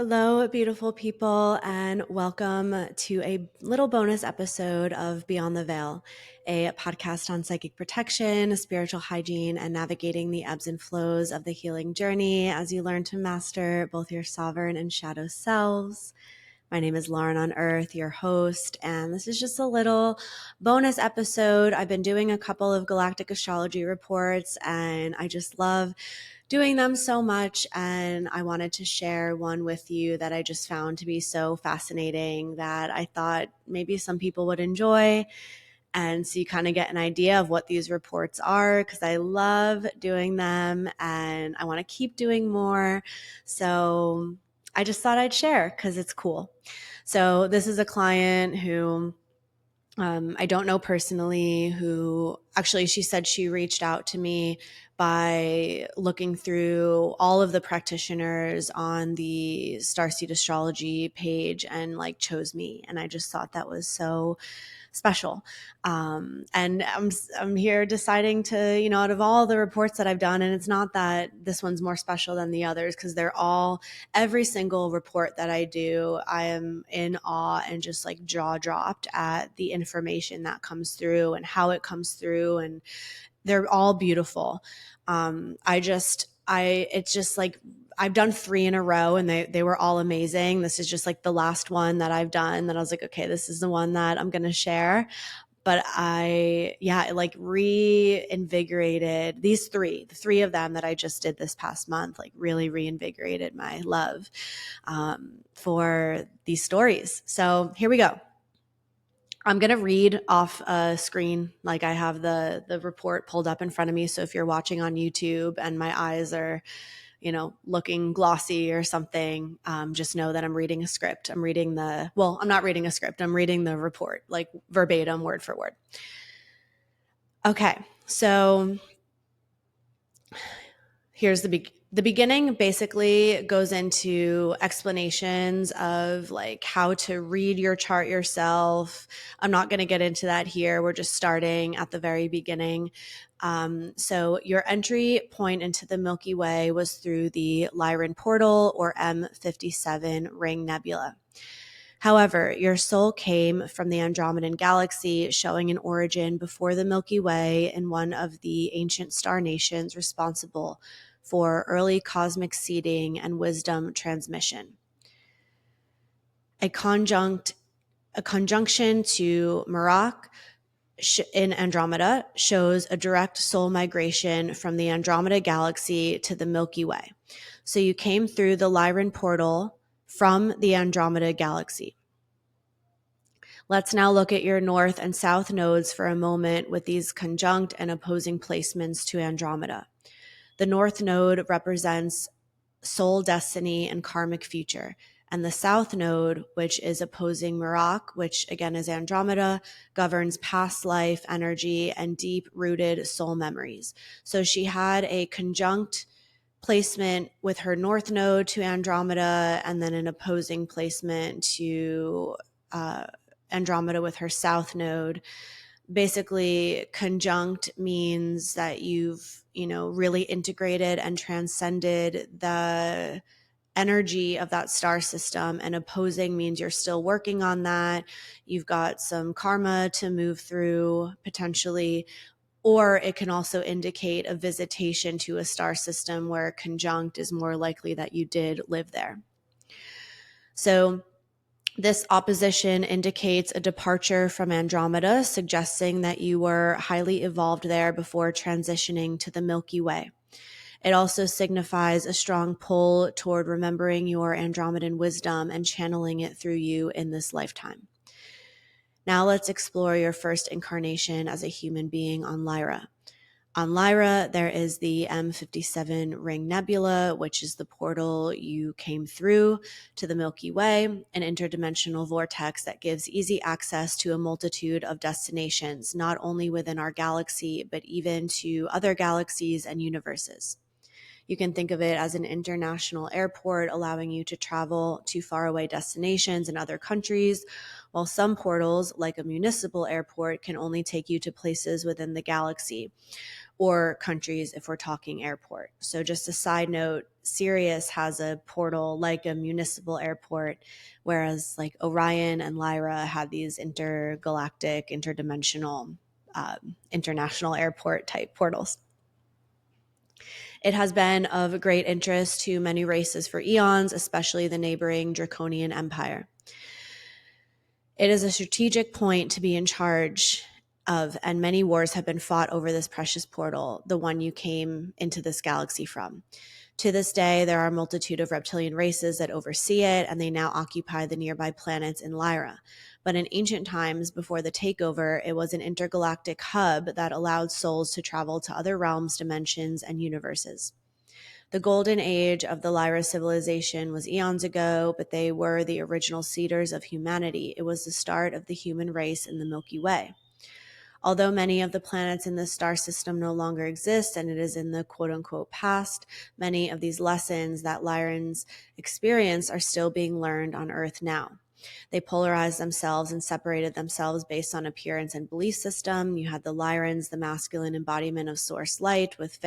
Hello, beautiful people, and welcome to a little bonus episode of Beyond the Veil, a podcast on psychic protection, spiritual hygiene, and navigating the ebbs and flows of the healing journey as you learn to master both your sovereign and shadow selves. My name is Lauren on Earth, your host, and this is just a little bonus episode. I've been doing a couple of galactic astrology reports, and I just love doing them so much, and I wanted to share one with you that I just found to be so fascinating that I thought maybe some people would enjoy. And so you kind of get an idea of what these reports are because I love doing them and I want to keep doing more. So I just thought I'd share because it's cool. So this is a client who I don't know personally, who actually she said she reached out to me by looking through all of the practitioners on the Starseed Astrology page and like chose me. And I just thought that was so special. And I'm here deciding to, out of all the reports that I've done, and it's not that this one's more special than the others because they're all, every single report that I do, I am in awe and just like jaw dropped at the information that comes through and how it comes through. And they're all beautiful. It's just like, I've done 3 in a row and they were all amazing. This is just like the last one that I've done that I was like, okay, this is the one that I'm going to share. But it like reinvigorated the 3 of them that I just did this past month, like really reinvigorated my love for these stories. So here we go. I'm going to read off a screen. Like I have the report pulled up in front of me. So if you're watching on YouTube and my eyes are, looking glossy or something, just know that I'm reading a script. I'm not reading a script. I'm reading the report, like verbatim, word for word. Okay. So here's the beginning. Basically goes into explanations of like how to read your chart yourself. I'm not going to get into that here. We're just starting at the very beginning. So your entry point into the Milky Way was through the Lyran portal or M57 ring nebula. However, your soul came from the Andromedan galaxy, showing an origin before the Milky Way in one of the ancient star nations responsible for early cosmic seeding and wisdom transmission. A conjunction to Merak in Andromeda shows a direct soul migration from the Andromeda galaxy to the Milky Way. So you came through the Lyran portal from the Andromeda galaxy. Let's now look at your north and south nodes for a moment with these conjunct and opposing placements to Andromeda. The north node represents soul destiny and karmic future. And the south node, which is opposing Merak, which again is Andromeda, governs past life energy and deep-rooted soul memories. So she had a conjunct placement with her north node to Andromeda and then an opposing placement to Andromeda with her south node. Basically, conjunct means that you've, really integrated and transcended the energy of that star system, and opposing means you're still working on that. You've got some karma to move through potentially, or it can also indicate a visitation to a star system where conjunct is more likely that you did live there. So this opposition indicates a departure from Andromeda, suggesting that you were highly evolved there before transitioning to the Milky Way. It also signifies a strong pull toward remembering your Andromedan wisdom and channeling it through you in this lifetime. Now let's explore your first incarnation as a human being on Lyra. On Lyra, there is the M57 ring nebula, which is the portal you came through to the Milky Way, an interdimensional vortex that gives easy access to a multitude of destinations, not only within our galaxy, but even to other galaxies and universes. You can think of it as an international airport, allowing you to travel to faraway destinations in other countries, while some portals, like a municipal airport, can only take you to places within the galaxy or countries if we're talking airport. So just a side note, Sirius has a portal like a municipal airport, whereas like Orion and Lyra had these intergalactic, interdimensional, international airport type portals. It has been of great interest to many races for eons, especially the neighboring Draconian Empire. It is a strategic point to be in charge of, and many wars have been fought over this precious portal, the one you came into this galaxy from. To this day, there are a multitude of reptilian races that oversee it, and they now occupy the nearby planets in Lyra. But in ancient times, before the takeover, it was an intergalactic hub that allowed souls to travel to other realms, dimensions, and universes. The golden age of the Lyra civilization was eons ago, but they were the original seeders of humanity. It was the start of the human race in the Milky Way. Although many of the planets in this star system no longer exist and it is in the quote-unquote past, many of these lessons that Lyrans experience are still being learned on Earth now. They polarized themselves and separated themselves based on appearance and belief system. You had the Lyrans, the masculine embodiment of source light with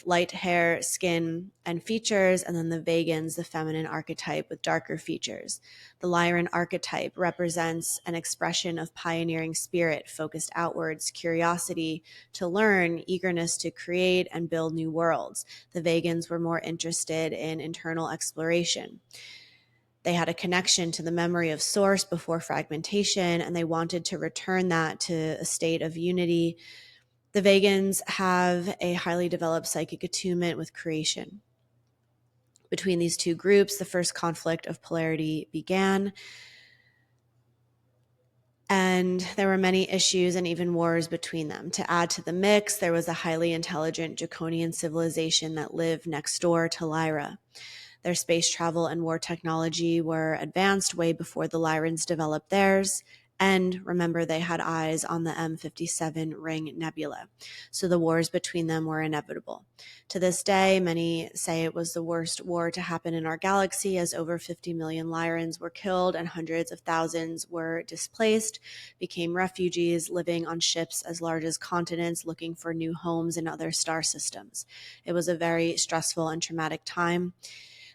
light hair, skin, and features, and then the Vegans, the feminine archetype with darker features. The Lyran archetype represents an expression of pioneering spirit, focused outwards, curiosity to learn, eagerness to create and build new worlds. The Vegans were more interested in internal exploration. They had a connection to the memory of source before fragmentation, and they wanted to return that to a state of unity. The Vegans have a highly developed psychic attunement with creation. Between these two groups, the first conflict of polarity began, and there were many issues and even wars between them. To add to the mix, there was a highly intelligent Draconian civilization that lived next door to Lyra. Their space travel and war technology were advanced way before the Lyrans developed theirs. And remember, they had eyes on the M57 ring nebula. So the wars between them were inevitable. To this day, many say it was the worst war to happen in our galaxy, as over 50 million Lyrans were killed and hundreds of thousands were displaced, became refugees, living on ships as large as continents, looking for new homes in other star systems. It was a very stressful and traumatic time.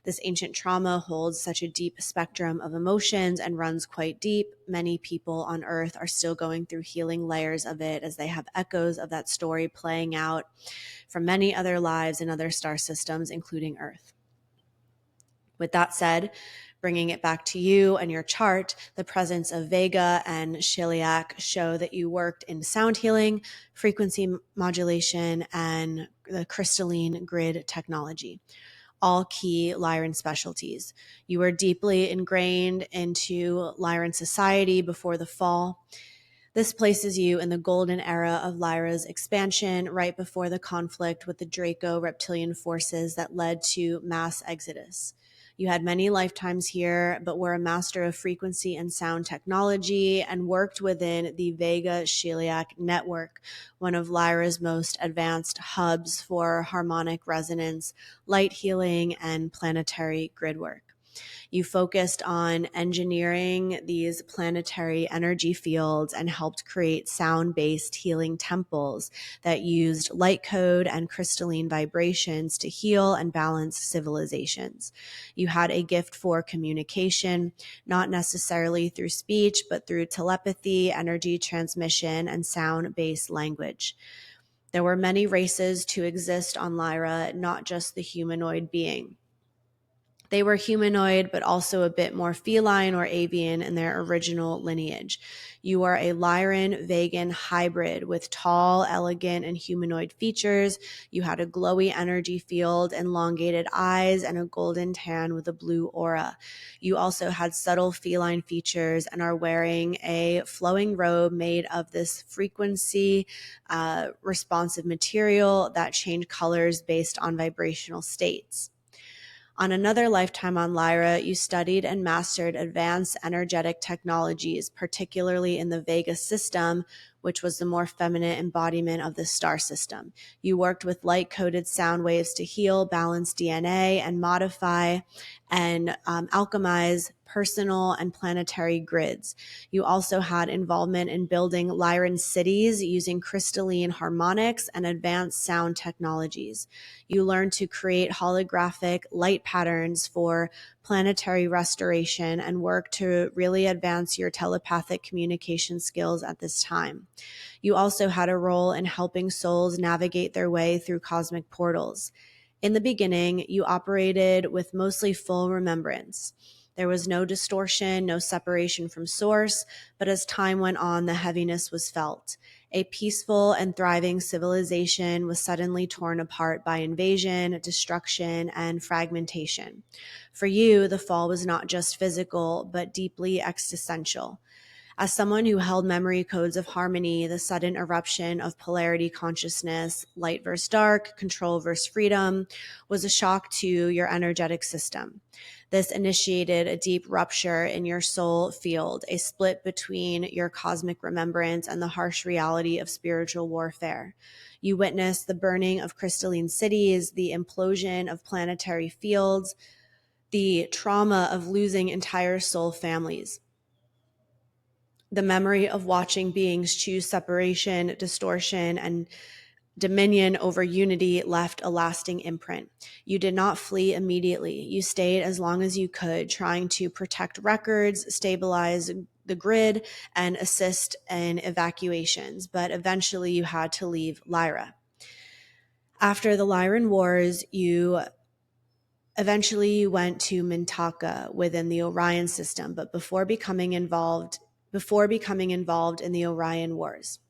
This ancient trauma holds such a deep spectrum of emotions and runs quite deep. Many people on Earth are still going through healing layers of it, as they have echoes of that story playing out from many other lives in other star systems, including Earth. With that said, bringing it back to you and your chart, the presence of Vega and Shiliak show that you worked in sound healing, frequency modulation, and the crystalline grid technology. All key Lyran specialties. You were deeply ingrained into Lyran society before the fall. This places you in the golden era of Lyra's expansion, right before the conflict with the Draco reptilian forces that led to mass exodus. You had many lifetimes here, but were a master of frequency and sound technology and worked within the Vega Shiliak network, one of Lyra's most advanced hubs for harmonic resonance, light healing, and planetary grid work. You focused on engineering these planetary energy fields and helped create sound-based healing temples that used light code and crystalline vibrations to heal and balance civilizations. You had a gift for communication, not necessarily through speech, but through telepathy, energy transmission, and sound-based language. There were many races to exist on Lyra, not just the humanoid being. They were humanoid, but also a bit more feline or avian in their original lineage. You are a Lyran vegan hybrid with tall, elegant, and humanoid features. You had a glowy energy field, elongated eyes, and a golden tan with a blue aura. You also had subtle feline features and are wearing a flowing robe made of this frequency responsive material that changed colors based on vibrational states. On another lifetime on Lyra, you studied and mastered advanced energetic technologies, particularly in the Vega system, which was the more feminine embodiment of the star system. You worked with light-coded sound waves to heal, balance DNA, and modify and alchemize personal and planetary grids. You also had involvement in building Lyran cities using crystalline harmonics and advanced sound technologies. You learned to create holographic light patterns for planetary restoration and work to really advance your telepathic communication skills at this time. You also had a role in helping souls navigate their way through cosmic portals. In the beginning, you operated with mostly full remembrance. There was no distortion, no separation from source, but as time went on, the heaviness was felt. A peaceful and thriving civilization was suddenly torn apart by invasion, destruction, and fragmentation. For you, the fall was not just physical, but deeply existential. As someone who held memory codes of harmony, the sudden eruption of polarity consciousness, light versus dark, control versus freedom, was a shock to your energetic system. This initiated a deep rupture in your soul field, a split between your cosmic remembrance and the harsh reality of spiritual warfare. You witnessed the burning of crystalline cities, the implosion of planetary fields, the trauma of losing entire soul families. The memory of watching beings choose separation, distortion, and dominion over unity left a lasting imprint. You did not flee immediately. You stayed as long as you could, trying to protect records, stabilize the grid, and assist in evacuations. But eventually you had to leave Lyra. After the Lyran Wars, you eventually went to Mintaka within the Orion system, but before becoming involved in the Orion Wars.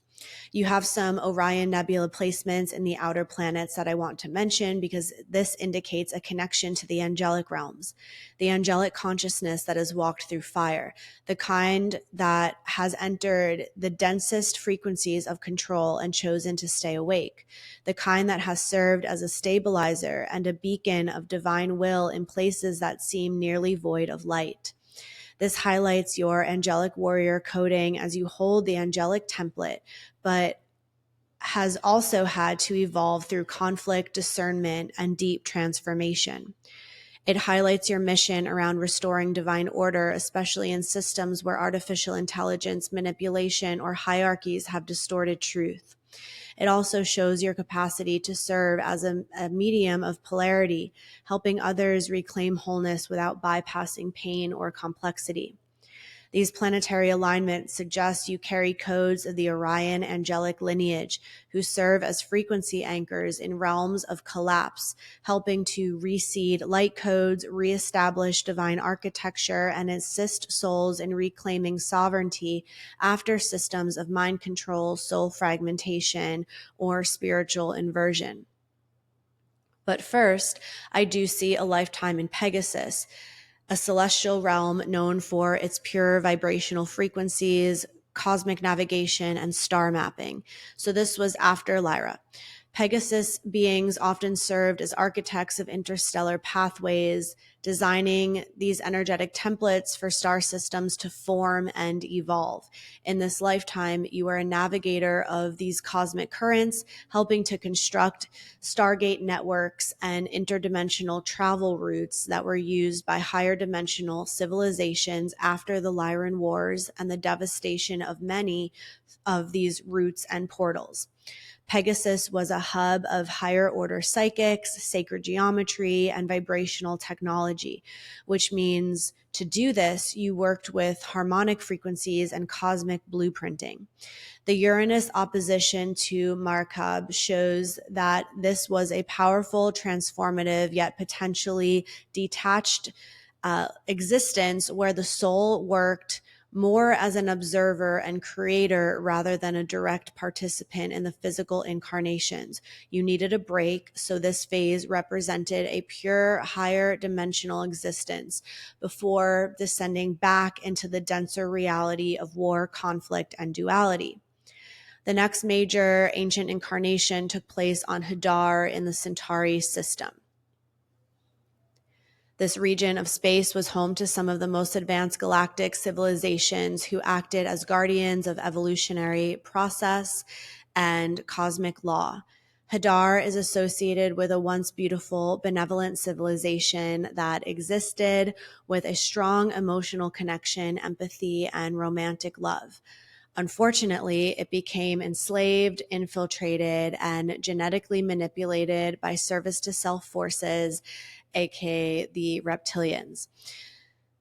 You have some Orion Nebula placements in the outer planets that I want to mention because this indicates a connection to the angelic realms, the angelic consciousness that has walked through fire, the kind that has entered the densest frequencies of control and chosen to stay awake, the kind that has served as a stabilizer and a beacon of divine will in places that seem nearly void of light. This highlights your angelic warrior coding as you hold the angelic template, but has also had to evolve through conflict, discernment, and deep transformation. It highlights your mission around restoring divine order, especially in systems where artificial intelligence, manipulation, or hierarchies have distorted truth. It also shows your capacity to serve as a medium of polarity, helping others reclaim wholeness without bypassing pain or complexity. These planetary alignments suggest you carry codes of the Orion angelic lineage, who serve as frequency anchors in realms of collapse, helping to reseed light codes, reestablish divine architecture, and assist souls in reclaiming sovereignty after systems of mind control, soul fragmentation, or spiritual inversion. But first, I do see a lifetime in Pegasus, a celestial realm known for its pure vibrational frequencies, cosmic navigation, and star mapping. So this was after Lyra. Pegasus beings often served as architects of interstellar pathways, designing these energetic templates for star systems to form and evolve. In this lifetime, you are a navigator of these cosmic currents, helping to construct Stargate networks and interdimensional travel routes that were used by higher dimensional civilizations after the Lyran Wars and the devastation of many of these routes and portals. Pegasus was a hub of higher order psychics, sacred geometry, and vibrational technology, which means to do this, you worked with harmonic frequencies and cosmic blueprinting. The Uranus opposition to Markab shows that this was a powerful, transformative, yet potentially detached existence where the soul worked more as an observer and creator rather than a direct participant in the physical incarnations. You needed a break, so this phase represented a pure, higher dimensional existence before descending back into the denser reality of war, conflict, and duality. The next major ancient incarnation took place on Hadar in the Centauri system. This region of space was home to some of the most advanced galactic civilizations who acted as guardians of evolutionary process and cosmic law. Hadar is associated with a once beautiful, benevolent civilization that existed with a strong emotional connection, empathy, and romantic love. Unfortunately, it became enslaved, infiltrated, and genetically manipulated by service to self forces, aka the reptilians.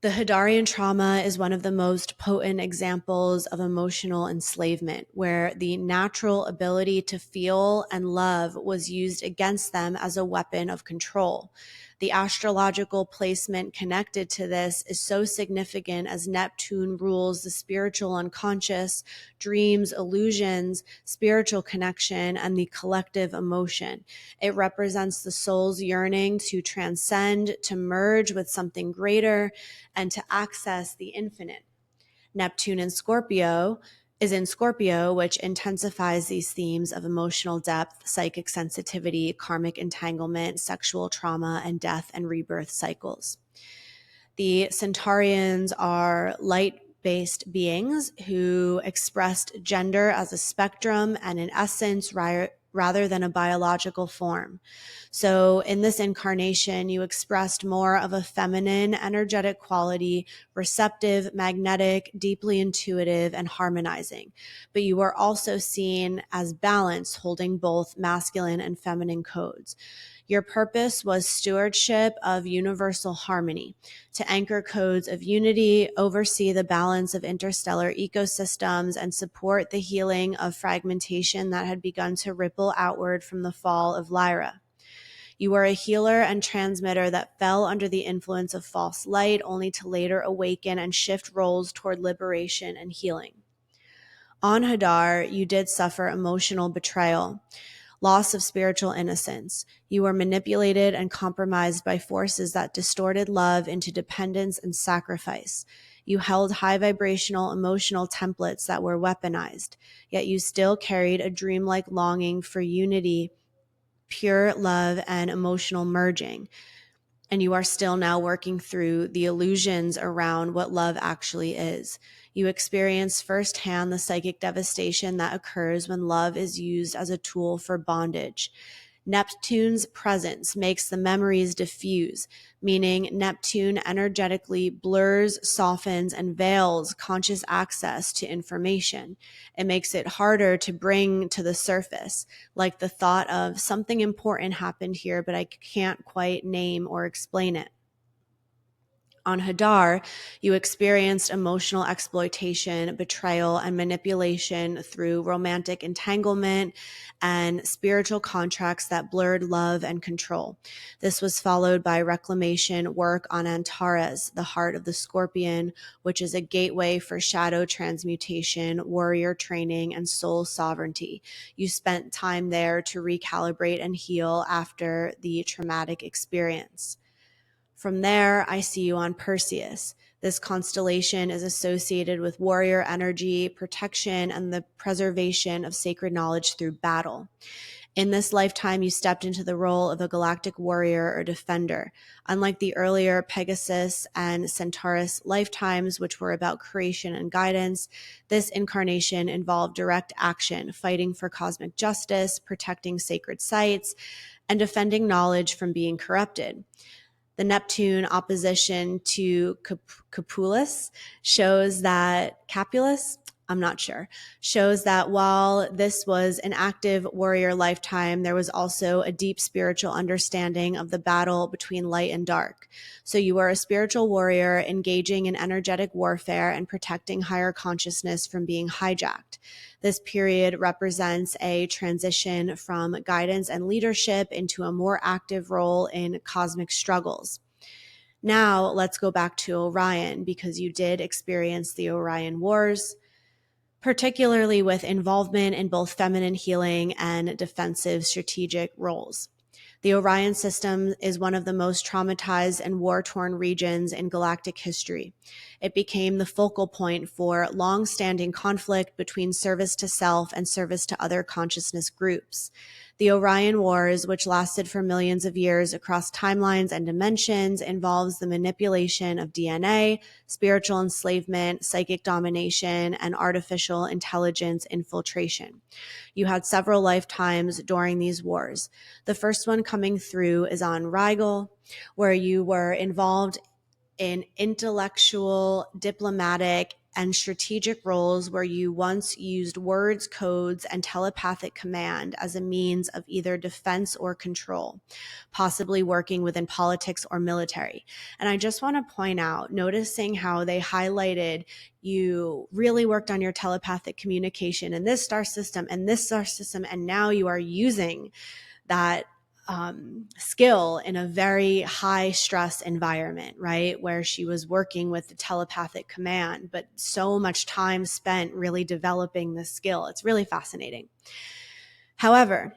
The Hadarian trauma is one of the most potent examples of emotional enslavement, where the natural ability to feel and love was used against them as a weapon of control. The astrological placement connected to this is so significant as Neptune rules the spiritual unconscious, dreams, illusions, spiritual connection, and the collective emotion. It represents the soul's yearning to transcend, to merge with something greater, and to access the infinite. Neptune in Scorpio is in Scorpio, which intensifies these themes of emotional depth, psychic sensitivity, karmic entanglement, sexual trauma, and death and rebirth cycles. The Centaurians are light-based beings who expressed gender as a spectrum and an essence rather than a biological form. So in this incarnation, you expressed more of a feminine, energetic quality, receptive, magnetic, deeply intuitive, and harmonizing. But you are also seen as balanced, holding both masculine and feminine codes. Your purpose was stewardship of universal harmony, to anchor codes of unity, oversee the balance of interstellar ecosystems, and support the healing of fragmentation that had begun to ripple outward from the fall of Lyra. You were a healer and transmitter that fell under the influence of false light, only to later awaken and shift roles toward liberation and healing. On Hadar, you did suffer emotional betrayal, loss of spiritual innocence. You were manipulated and compromised by forces that distorted love into dependence and sacrifice. You held high vibrational emotional templates that were weaponized, yet you still carried a dreamlike longing for unity, pure love, and emotional merging. And you are still now working through the illusions around what love actually is. You experience firsthand the psychic devastation that occurs when love is used as a tool for bondage. Neptune's presence makes the memories diffuse, meaning Neptune energetically blurs, softens, and veils conscious access to information. It makes it harder to bring to the surface, like the thought of something important happened here, but I can't quite name or explain it. On Hadar, you experienced emotional exploitation, betrayal, and manipulation through romantic entanglement and spiritual contracts that blurred love and control. This was followed by reclamation work on Antares, the heart of the Scorpion, which is a gateway for shadow transmutation, warrior training, and soul sovereignty. You spent time there to recalibrate and heal after the traumatic experience. From there, I see you on Perseus. This constellation is associated with warrior energy, protection, and the preservation of sacred knowledge through battle. In this lifetime, you stepped into the role of a galactic warrior or defender. Unlike the earlier Pegasus and Centaurus lifetimes, which were about creation and guidance, this incarnation involved direct action, fighting for cosmic justice, protecting sacred sites, and defending knowledge from being corrupted. The Neptune opposition to Capulus shows that shows that while this was an active warrior lifetime, there was also a deep spiritual understanding of the battle between light and dark. So you were a spiritual warrior engaging in energetic warfare and protecting higher consciousness from being hijacked. This period represents a transition from guidance and leadership into a more active role in cosmic struggles. Now let's go back to Orion, because you did experience the Orion Wars, particularly with involvement in both feminine healing and defensive strategic roles. The Orion system is one of the most traumatized and war-torn regions in galactic history. It became the focal point for long-standing conflict between service to self and service to other consciousness groups. The Orion Wars, which lasted for millions of years across timelines and dimensions, involves the manipulation of DNA, spiritual enslavement, psychic domination, and artificial intelligence infiltration. You had several lifetimes during these wars. The first one coming through is on Rigel, where you were involved in intellectual, diplomatic, and strategic roles where you once used words, codes, and telepathic command as a means of either defense or control, possibly working within politics or military. And I just want to point out, noticing how they highlighted you really worked on your telepathic communication in this star system and this star system, and now you are using that skill in a very high stress environment, right? Where she was working with the telepathic command, but so much time spent really developing this skill. It's really fascinating. However,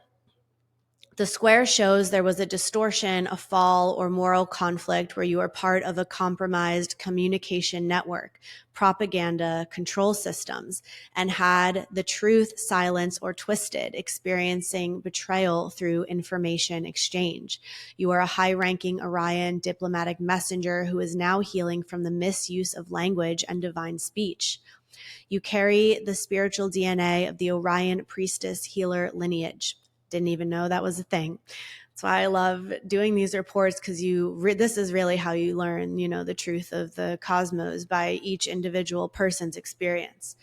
the square shows there was a distortion, a fall, or moral conflict where you are part of a compromised communication network, propaganda, control systems, and had the truth silenced or twisted, experiencing betrayal through information exchange. You are a high-ranking Orion diplomatic messenger who is now healing from the misuse of language and divine speech. You carry the spiritual DNA of the Orion priestess healer lineage. Didn't even know that was a thing. That's why I love doing these reports, because this is really how you learn, the truth of the cosmos by each individual person's experience.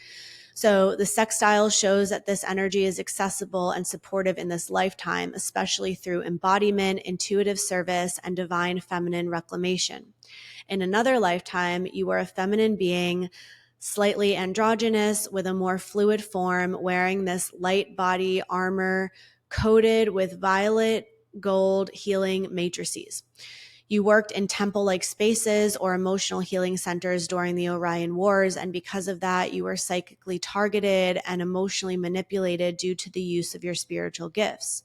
So the sextile shows that this energy is accessible and supportive in this lifetime, especially through embodiment, intuitive service, and divine feminine reclamation. In another lifetime, you are a feminine being, slightly androgynous, with a more fluid form, wearing this light body armor coated with violet gold healing matrices. You worked in temple-like spaces or emotional healing centers during the Orion Wars, and because of that, you were psychically targeted and emotionally manipulated due to the use of your spiritual gifts.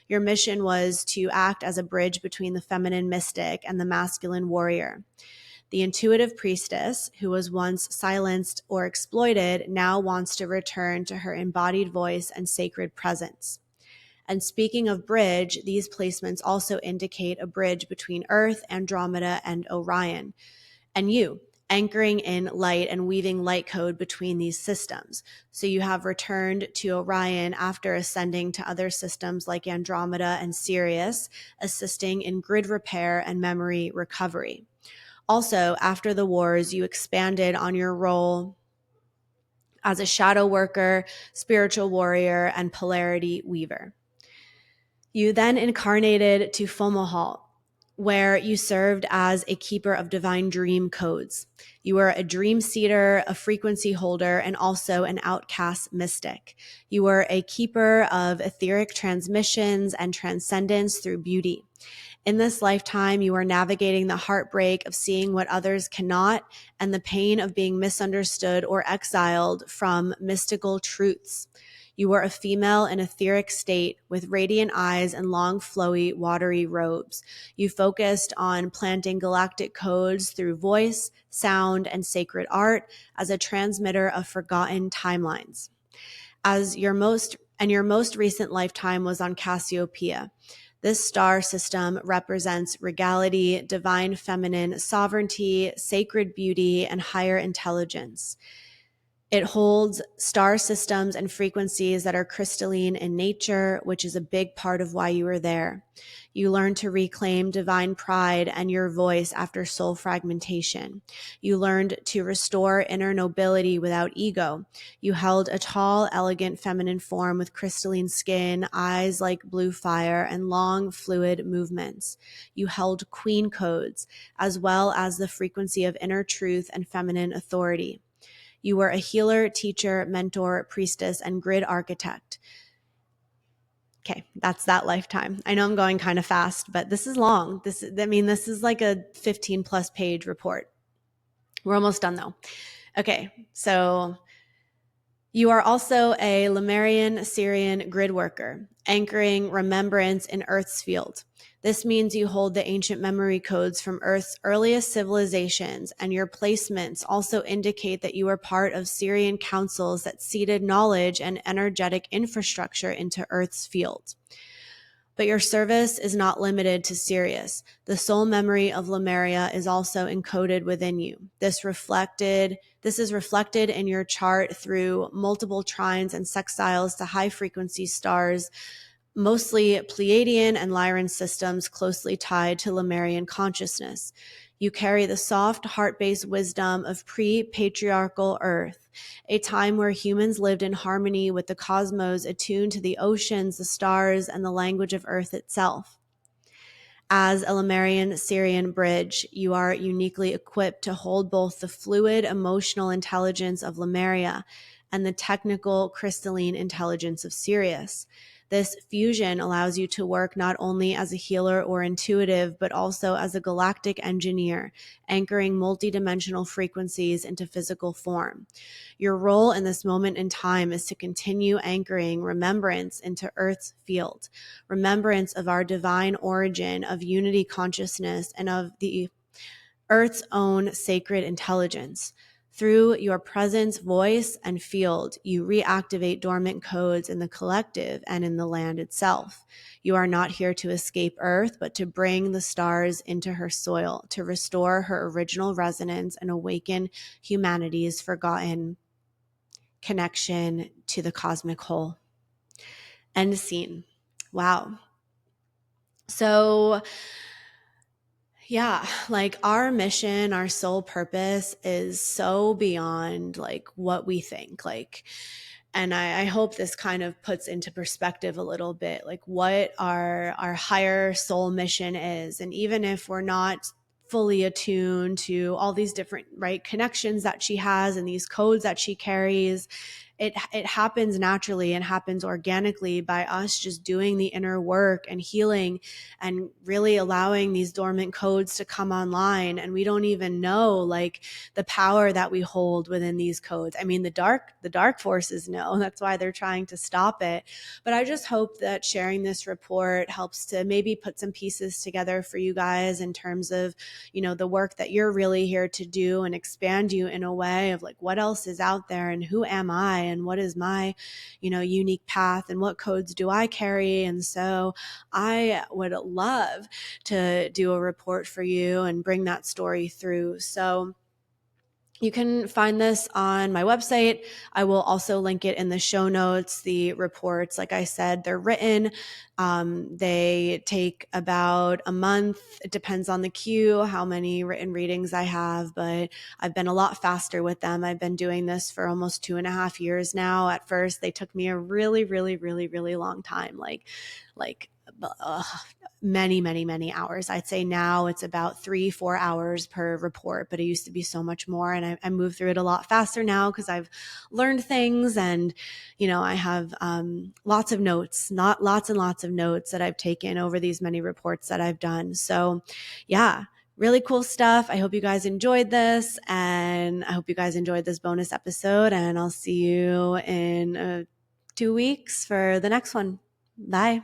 Your mission was to act as a bridge between the feminine mystic and the masculine warrior. The intuitive priestess, who was once silenced or exploited, now wants to return to her embodied voice and sacred presence. And speaking of bridge, these placements also indicate a bridge between Earth, Andromeda, and Orion, and you, anchoring in light and weaving light code between these systems. So you have returned to Orion after ascending to other systems like Andromeda and Sirius, assisting in grid repair and memory recovery. Also, after the wars, you expanded on your role as a shadow worker, spiritual warrior, and polarity weaver. You then incarnated to Fomalhaut, where you served as a keeper of divine dream codes. You were a dream seeder, a frequency holder, and also an outcast mystic. You were a keeper of etheric transmissions and transcendence through beauty. In this lifetime, you are navigating the heartbreak of seeing what others cannot and the pain of being misunderstood or exiled from mystical truths. You were a female in etheric state with radiant eyes and long, flowy, watery robes. You focused on planting galactic codes through voice, sound, and sacred art as a transmitter of forgotten timelines. Your most recent lifetime was on Cassiopeia. This star system represents regality, divine feminine sovereignty, sacred beauty, and higher intelligence. It holds star systems and frequencies that are crystalline in nature, which is a big part of why you were there. You learned to reclaim divine pride and your voice after soul fragmentation. You learned to restore inner nobility without ego. You held a tall, elegant feminine form with crystalline skin, eyes like blue fire, and long, fluid movements. You held queen codes, as well as the frequency of inner truth and feminine authority. You were a healer, teacher, mentor, priestess, and grid architect. Okay, that's that lifetime. I know I'm going kind of fast, but this is long. This is like a 15 plus page report. We're almost done though. Okay, so you are also a Lemurian Syrian grid worker, anchoring remembrance in Earth's field. This means you hold the ancient memory codes from Earth's earliest civilizations, and your placements also indicate that you are part of Syrian councils that seeded knowledge and energetic infrastructure into Earth's field. But your service is not limited to Sirius. The soul memory of Lemuria is also encoded within you. This is reflected in your chart through multiple trines and sextiles to high frequency stars, mostly Pleiadian and Lyran systems closely tied to Lemurian consciousness. You carry the soft, heart-based wisdom of pre-patriarchal Earth, a time where humans lived in harmony with the cosmos, attuned to the oceans, the stars, and the language of Earth itself. As a Lemurian Syrian bridge, you are uniquely equipped to hold both the fluid, emotional intelligence of Lemuria and the technical, crystalline intelligence of Sirius. This fusion allows you to work not only as a healer or intuitive, but also as a galactic engineer, anchoring multidimensional frequencies into physical form. Your role in this moment in time is to continue anchoring remembrance into Earth's field, remembrance of our divine origin, of unity consciousness, and of the Earth's own sacred intelligence. Through your presence, voice, and field, you reactivate dormant codes in the collective and in the land itself. You are not here to escape Earth, but to bring the stars into her soil, to restore her original resonance and awaken humanity's forgotten connection to the cosmic whole. End scene. Wow. So yeah, like our mission, our sole purpose is so beyond like what we think. Like, and I hope this kind of puts into perspective a little bit like what our higher soul mission is. And even if we're not fully attuned to all these different right connections that she has and these codes that she carries, it happens naturally and happens organically by us just doing the inner work and healing and really allowing these dormant codes to come online. And we don't even know like the power that we hold within these codes. I mean, the dark forces know. That's why they're trying to stop it. But I just hope that sharing this report helps to maybe put some pieces together for you guys in terms of, you know, the work that you're really here to do and expand you in a way of like what else is out there and who am I and what is my, you know, unique path and what codes do I carry. And so I would love to do a report for you and bring that story through. So you can find this on my website. I will also link it in the show notes. The reports, like I said, they're written. They take about a month. It depends on the queue, how many written readings I have, but I've been a lot faster with them. I've been doing this for almost 2.5 years now. At first, they took me a really, really, really, really long time, like many hours. I'd say now it's about 3-4 hours per report, but it used to be so much more. And I move through it a lot faster now because I've learned things and, you know, I have lots of notes, not lots and lots of notes that I've taken over these many reports that I've done. So yeah, really cool stuff. I hope you guys enjoyed this and I hope you guys enjoyed this bonus episode, and I'll see you in 2 weeks for the next one. Bye.